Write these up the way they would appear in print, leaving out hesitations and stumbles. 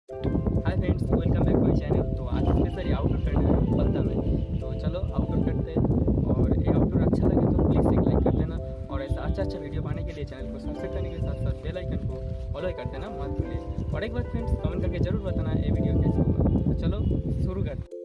Hi friends, welcome back my channel. तो आज specially outdoor करने बोलता मैं, तो चलो आउटडोर करते हैं। और ये आउटडोर अच्छा लगे तो प्लीज़ एक लाइक कर देना, और ऐसा अच्छा वीडियो पाने के लिए चैनल को सब्सक्राइब करने के साथ साथ बेल आइकन को फॉलो कर देना मत भूलिए। और एक बार फ्रेंड्स कमेंट करके जरूर बताना ये वीडियो कैसा हुआ। तो चलो शुरू करते हैं।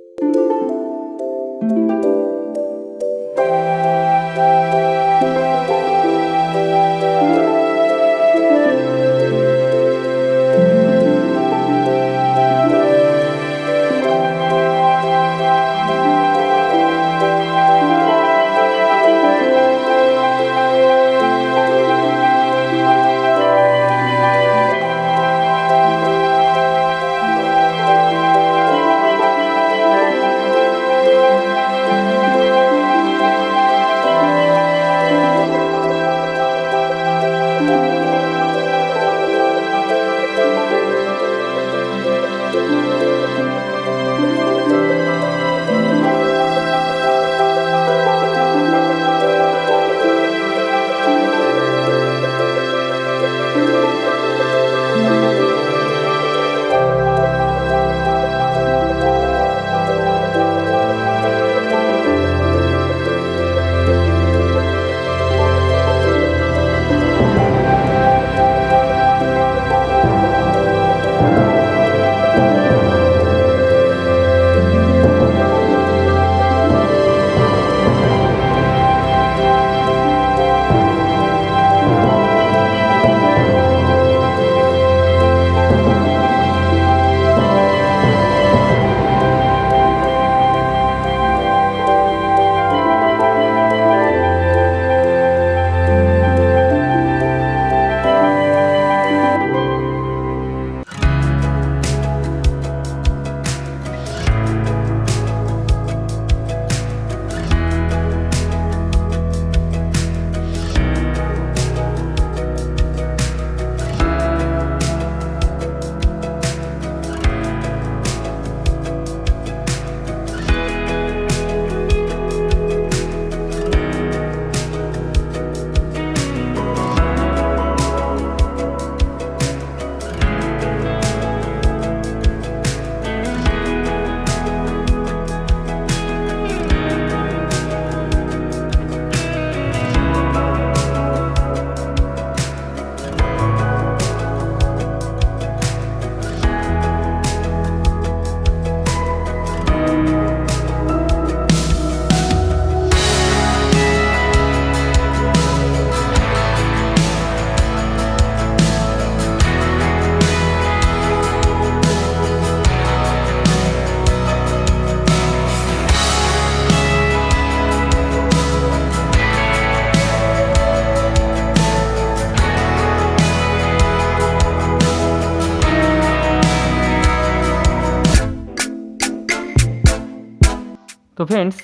तो फ्रेंड्स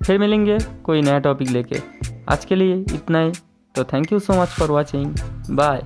फिर मिलेंगे कोई नया टॉपिक लेके। आज के लिए इतना ही। तो thank you so much for watching. Bye.